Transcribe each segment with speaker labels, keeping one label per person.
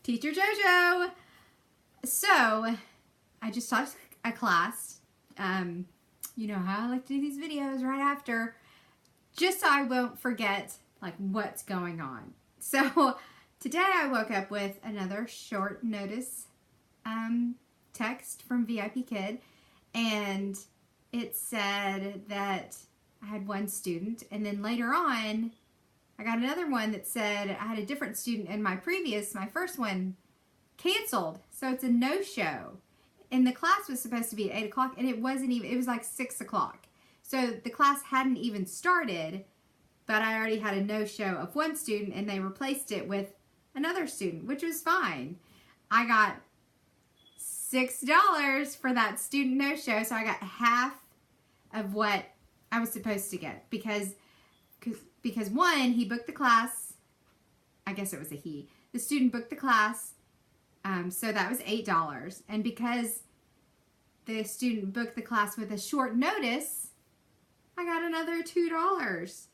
Speaker 1: Teacher JoJo. So, I just taught a class. You know how I like to do these videos right after, just so I won't forget like what's going on. So, today I woke up with another short notice text from Vipkid, and it said that I had one student, and then later on I got another one that said I had a different student, and my first one canceled. So it's a no-show. And the class was supposed to be at 8 o'clock, and it wasn't even, it was like 6 o'clock. So the class hadn't even started, but I already had a no-show of one student, and they replaced it with another student, which was fine. I got $6 for that student no-show, so I got half of what I was supposed to get, because one, he booked the class. I guess it was a he. The student booked the class, so that was $8. And because the student booked the class with a short notice, I got another $2.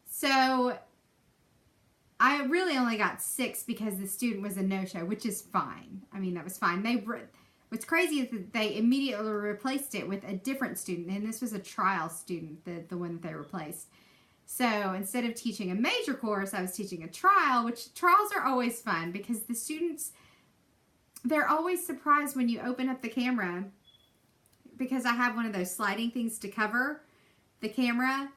Speaker 1: So I really only got $6 because the student was a no-show, which is fine. I mean, that was fine. What's crazy is that they immediately replaced it with a different student, and this was a trial student, the one that they replaced. So instead of teaching a major course, I was teaching a trial, which trials are always fun because the students, they're always surprised when you open up the camera, because I have one of those sliding things to cover the camera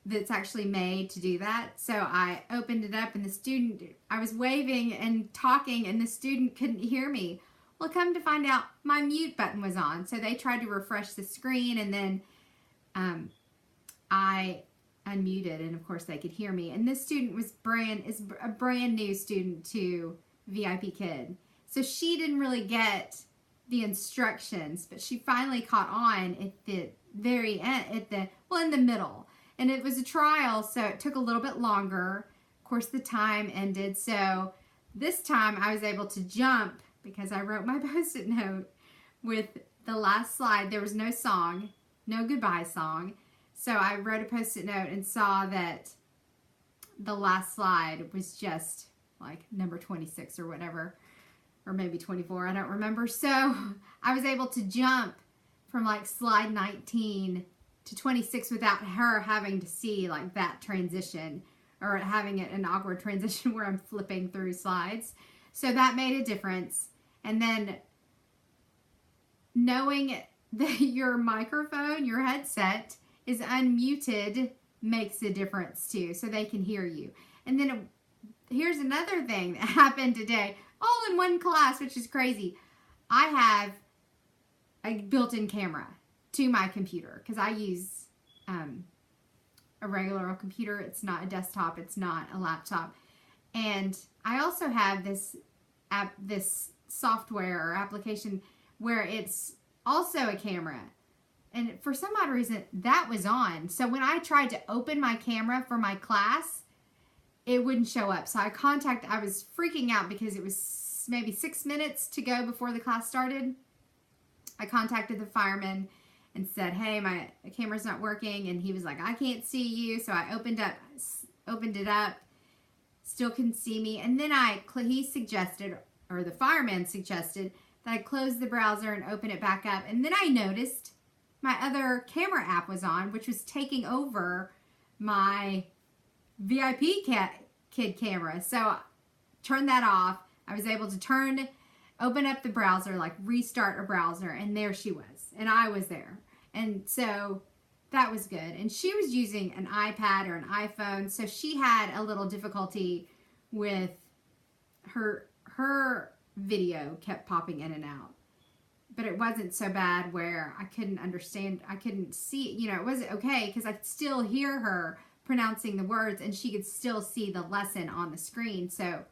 Speaker 1: that's actually made to do that. So I opened it up, and the student, I was waving and talking, and the student couldn't hear me. Well, come to find out, my mute button was on. So they tried to refresh the screen, and then I unmuted, and of course they could hear me. And this student is a brand new student to Vipkid. So she didn't really get the instructions, but she finally caught on at the very end, in the middle. And it was a trial, so it took a little bit longer. Of course, the time ended. So this time I was able to jump, because I wrote my Post-it note with the last slide. There was no song, no goodbye song. So I wrote a Post-it note and saw that the last slide was just like number 26 or whatever, or maybe 24, I don't remember. So I was able to jump from like slide 19 to 26 without her having to see like that transition, or having an awkward transition where I'm flipping through slides. So that made a difference. And then knowing that your microphone, your headset is unmuted makes a difference too, so they can hear you. And then here's another thing that happened today, all in one class, which is crazy. I have a built-in camera to my computer, because I use a regular old computer. It's not a desktop, it's not a laptop. And I also have this software or application where it's also a camera. And for some odd reason, that was on. So when I tried to open my camera for my class, it wouldn't show up. So I was freaking out because it was maybe 6 minutes to go before the class started. I contacted the fireman and said, hey, my camera's not working. And he was like, I can't see you. So I opened it up, still couldn't see me. And then he suggested, or the fireman suggested, that I close the browser and open it back up. And then I noticed my other camera app was on, which was taking over my Vipkid camera. So I turned that off. I was able to open up the browser, like restart a browser, and there she was. And I was there. And so that was good. And she was using an iPad or an iPhone, so she had a little difficulty with her video kept popping in and out. But it wasn't so bad where I couldn't understand, I couldn't see, it wasn't okay, because I could still hear her pronouncing the words, and she could still see the lesson on the screen. So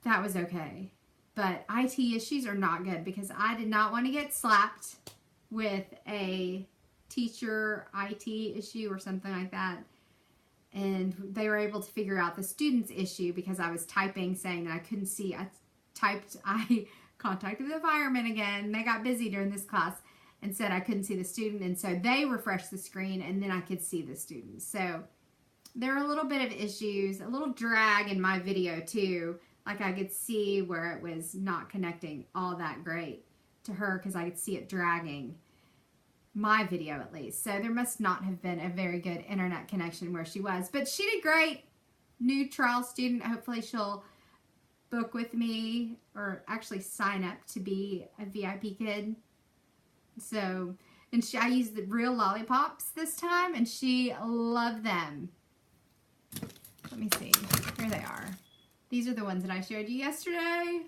Speaker 1: that was okay. But IT issues are not good, because I did not want to get slapped with a teacher IT issue or something like that. And they were able to figure out the student's issue because I was typing saying that I couldn't see. I contacted the firemen again. They got busy during this class and said I couldn't see the student. And so they refreshed the screen, and then I could see the student. So there are a little bit of issues, a little drag in my video too. Like I could see where it was not connecting all that great to her because I could see it dragging my video at least. So there must not have been a very good internet connection where she was. But she did great. New trial student. Hopefully she'll book with me or actually sign up to be a VIP kid. So, and I used the real lollipops this time and she loved them. Let me see. Here they are. These are the ones that I showed you yesterday.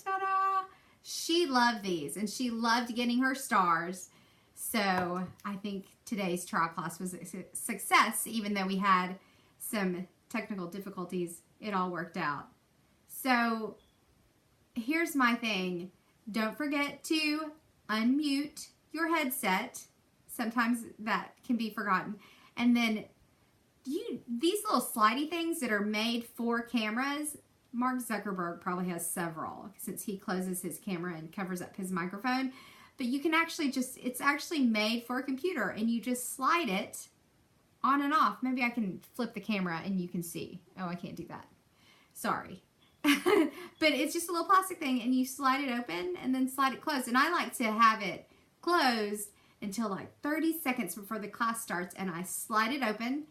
Speaker 1: Ta-da! She loved these and she loved getting her stars. So I think today's trial class was a success. Even though we had some technical difficulties, it all worked out. So here's my thing. Don't forget to unmute your headset. Sometimes that can be forgotten. And then these little slidey things that are made for cameras, Mark Zuckerberg probably has several since he closes his camera and covers up his microphone. But you can actually it's actually made for a computer and you just slide it on and off. Maybe I can flip the camera and you can see. Oh, I can't do that. Sorry. But it's just a little plastic thing and you slide it open and then slide it closed. And I like to have it closed until like 30 seconds before the class starts and I slide it open.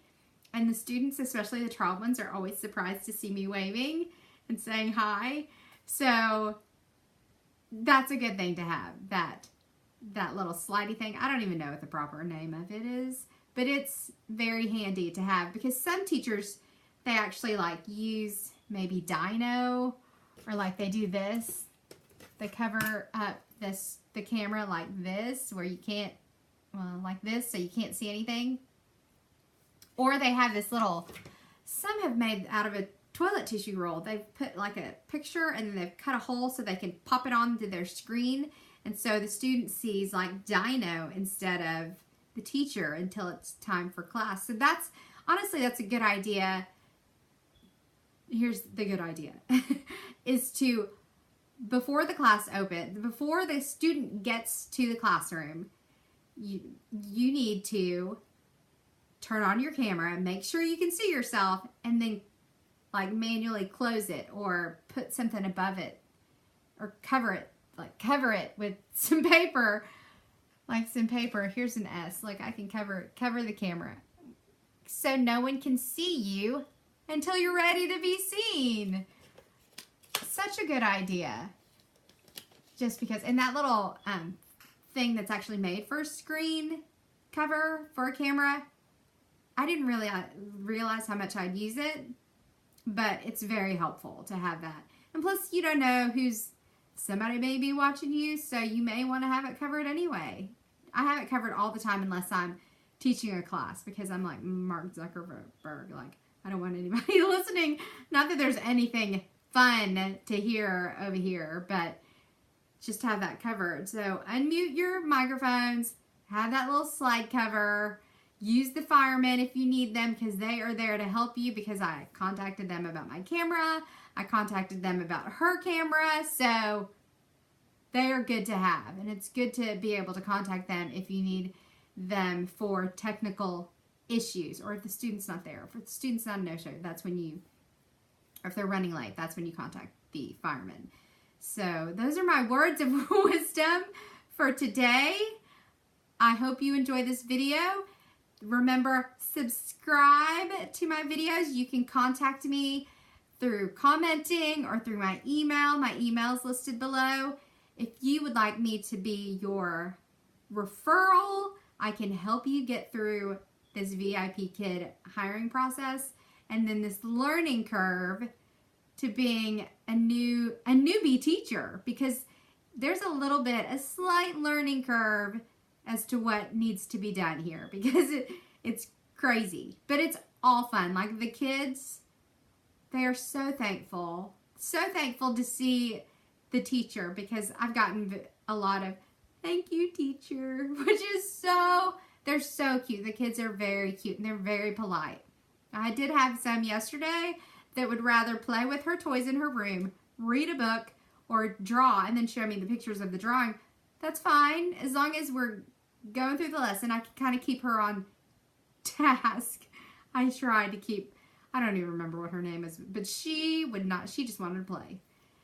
Speaker 1: And the students, especially the trial ones, are always surprised to see me waving and saying hi. So that's a good thing to have, that little slidey thing. I don't even know what the proper name of it is, but it's very handy to have because some teachers, they actually like use maybe Dino or like they do this. They cover up the camera like this where you can't, well, like this so you can't see anything. Or they have this little, some have made out of a toilet tissue roll. They've put like a picture and then they've cut a hole so they can pop it onto their screen. And so the student sees like Dino instead of the teacher until it's time for class. So that's, honestly, that's a good idea. Here's the good idea, is to, before the class opens, before the student gets to the classroom, you need to turn on your camera, make sure you can see yourself, and then like manually close it or put something above it or cover it with some paper, like some paper. Here's an S, like I can cover the camera so no one can see you until you're ready to be seen. Such a good idea. Just because, and that little thing that's actually made for a screen cover for a camera, I didn't really realize how much I'd use it, but it's very helpful to have that. And plus, you don't know somebody may be watching you, so you may want to have it covered anyway. I have it covered all the time unless I'm teaching a class because I'm like Mark Zuckerberg, like I don't want anybody listening. Not that there's anything fun to hear over here, but just have that covered. So unmute your microphones, have that little slide cover. Use the firemen if you need them because they are there to help you because I contacted them about my camera. I contacted them about her camera. So they are good to have. And it's good to be able to contact them if you need them for technical issues or if the student's not there. If the student's not a no-show, that's when you, or if they're running late, that's when you contact the firemen. So those are my words of wisdom for today. I hope you enjoy this video. Remember, subscribe to my videos. You can contact me through commenting or through my email. My email is listed below. If you would like me to be your referral, I can help you get through this VIP kid hiring process and then this learning curve to being a newbie teacher, because there's a slight learning curve as to what needs to be done here because it's crazy, but it's all fun. Like the kids, they are so thankful to see the teacher because I've gotten a lot of thank you teacher, which is they're so cute. The kids are very cute and they're very polite. I did have some yesterday that would rather play with her toys in her room, read a book, or draw and then show me the pictures of the drawing. That's fine. As long as we're going through the lesson, I can kind of keep her on task. I try to keep I don't even remember what her name is, but she would not, she just wanted to play.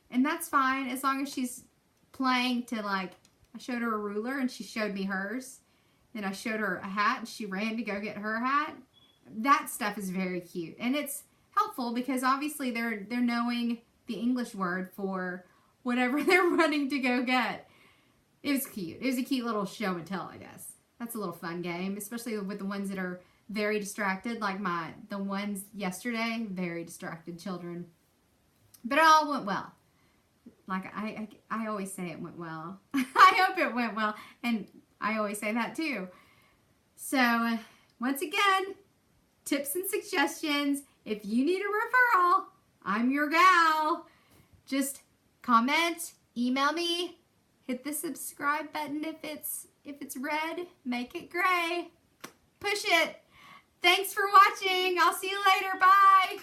Speaker 1: And that's fine as long as she's playing to like, I showed her a ruler and she showed me hers. Then I showed her a hat and she ran to go get her hat. That stuff is very cute. And it's helpful because obviously they're knowing the English word for whatever they're running to go get. It was cute. It was a cute little show and tell, I guess. That's a little fun game, especially with the ones that are very distracted, like the ones yesterday, very distracted children. But it all went well. Like I always say it went well. I hope it went well. And I always say that too. So once again, tips and suggestions. If you need a referral, I'm your gal. Just comment, email me, hit the subscribe button if it's red, make it gray. Push it. Thanks for watching. I'll see you later. Bye.